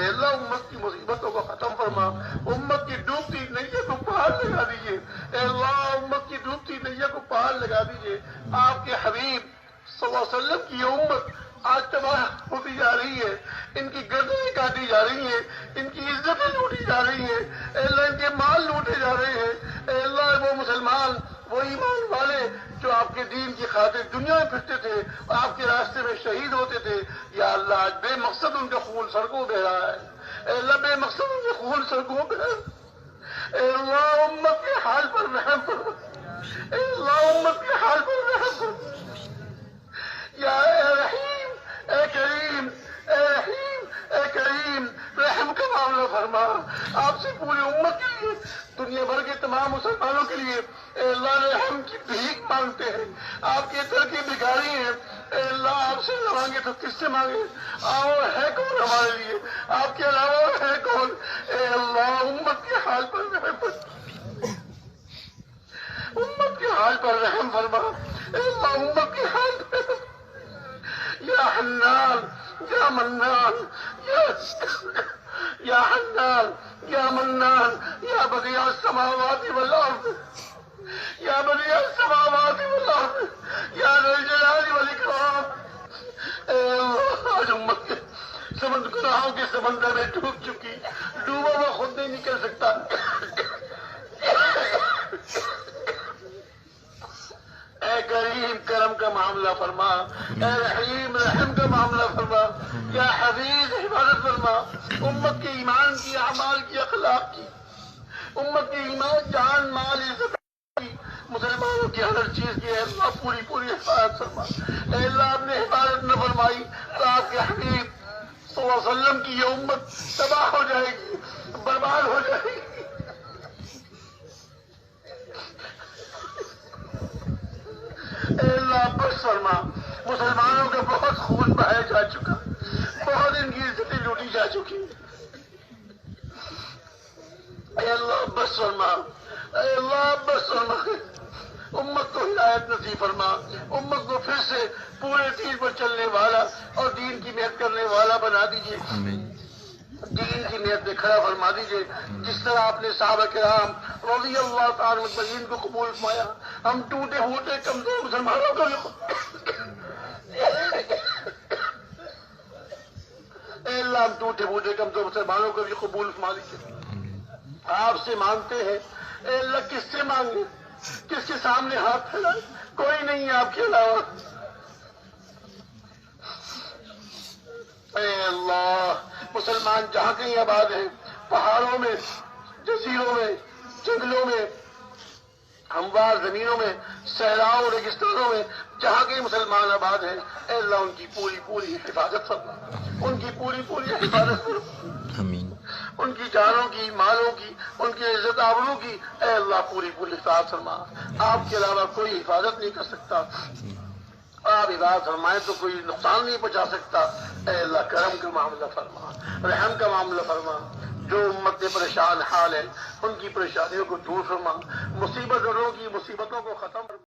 اے اللہ امت کی مصیبتوں کو ختم فرما، امت کی ڈوبتی نیا کو پار لگا دیجیے، اے اللہ امت کی ڈوبتی نیا کو پار لگا دیجیے۔ آپ کے حبیب صلی اللہ علیہ وسلم کی یہ امت آج تباہ ہوتی جا رہی ہے، ان کی گردنیں کاٹی جا رہی ہیں، ان کی عزتیں لوٹی جا رہی ہیں، اے اللہ ان کے مال لوٹے جا رہے ہیں، اے اللہ وہ مسلمان، وہ ایمان والے جو آپ کے دین کی خاطر دنیا میں پھرتے تھے اور آپ کے راستے میں شہید ہوتے تھے، یا اللہ آج بے مقصد ان کا خون سڑکوں بہ رہا ہے، اے اللہ بے مقصد ان کا خون سڑکوں بہ رہا ہے، اے اللہ امت کے حال پر رحم فرما، اے اللہ امت کے حال پر رحم فرما، یا اے رحیم اے کریم اے رحیم اے کریم، رحم کا معاملہ فرما آپ سے پوری امت کے لیے، دنیا بھر کے تمام مسلمانوں کے لیے، اے اللہ رحم کی بھیک مانگتے ہیں، آپ کے در کی بھکاری ہیں، اے اللہ آپ سے نہ مانگے تو کس سے مانگے؟ اور ہے کون ہمارے لیے؟ آپ کے علاوہ ہے کون؟ اے اللہ امت کے حال پر رحم فرما، امت کے حال پر رحم فرما، اے اللہ امت کے حال پر یا حنان یا منان یا حنان یا منان یا بدیع السماوات والارض یا بدیع السماوات والارض یا ذی الجلال والاکرام، اے اللہ آج امت کے گناہوں کے سمندر میں ڈوب چکی، ڈوبا وہ خود نہیں نکل سکتا، اے کریم کرم کا معاملہ فرما، اے رحیم رحم کا معاملہ فرما، یا حفیظ حفاظت فرما امت کے ایمان کی، اعمال کی، اخلاق کی، امت کے ایمان جان مال عزت کی، مسلمانوں کی ہر چیز کی، اے اللہ پوری پوری حفاظت فرما، اے اللہ آپ نے حفاظت نہ فرمائی تو آپ کے حبیب صلی اللہ علیہ وسلم کی یہ امت تباہ ہو جائے گی، برباد ہو جائے گی۔ اے اللہ بخش فرما، مسلمانوں کا بہت خون بہایا جا چکا، بہت ان کی عزتیں لوٹی جا چکی، اے اللہ بخش فرما، اے اللہ بخش فرما، امت کو ہدایت نصیب فرما، امت کو پھر سے پورے دین پر چلنے والا اور دین کی محنت کرنے والا بنا دیجیے، دین کی نیت میں کھڑا فرما دیجیے، جس طرح آپ نے صحابہ کرام رضی اللہ تعالی مجمعین کو قبول فرمایا، ہم ٹوٹے پھوٹے کمزور مسلمانوں کو بھی اے اللہ ہم ٹوٹے پھوٹے کمزور مسلمانوں کو بھی قبول فرما دیجیے، آپ سے مانگتے ہیں، اے اللہ کس سے مانگے، کس کے سامنے ہاتھ پھیلائے، کوئی نہیں ہے آپ کے علاوہ، اے اللہ مسلمان جہاں کہیں آباد ہیں، پہاڑوں میں، جزیروں میں، جنگلوں میں، ہموار زمینوں میں، صحراؤں ریگستانوں میں، جہاں کہیں مسلمان آباد ہیں، اے اللہ ان کی پوری پوری حفاظت فرما، ان کی پوری پوری حفاظت فرما، آمین۔ ان کی جانوں کی، مالوں کی، ان کی عزت آبرو کی، اے اللہ پوری پوری حفاظت فرما، آپ کے علاوہ کوئی حفاظت نہیں کر سکتا، آپ حفاظت فرمائیں تو کوئی نقصان نہیں پہنچا سکتا، اے اللہ کرم کا معاملہ فرما، رحم کا معاملہ فرما، جو امت پریشان حال ہے ان کی پریشانیوں کو دور فرما، مصیبت والوں کی مصیبتوں کو ختم فرما۔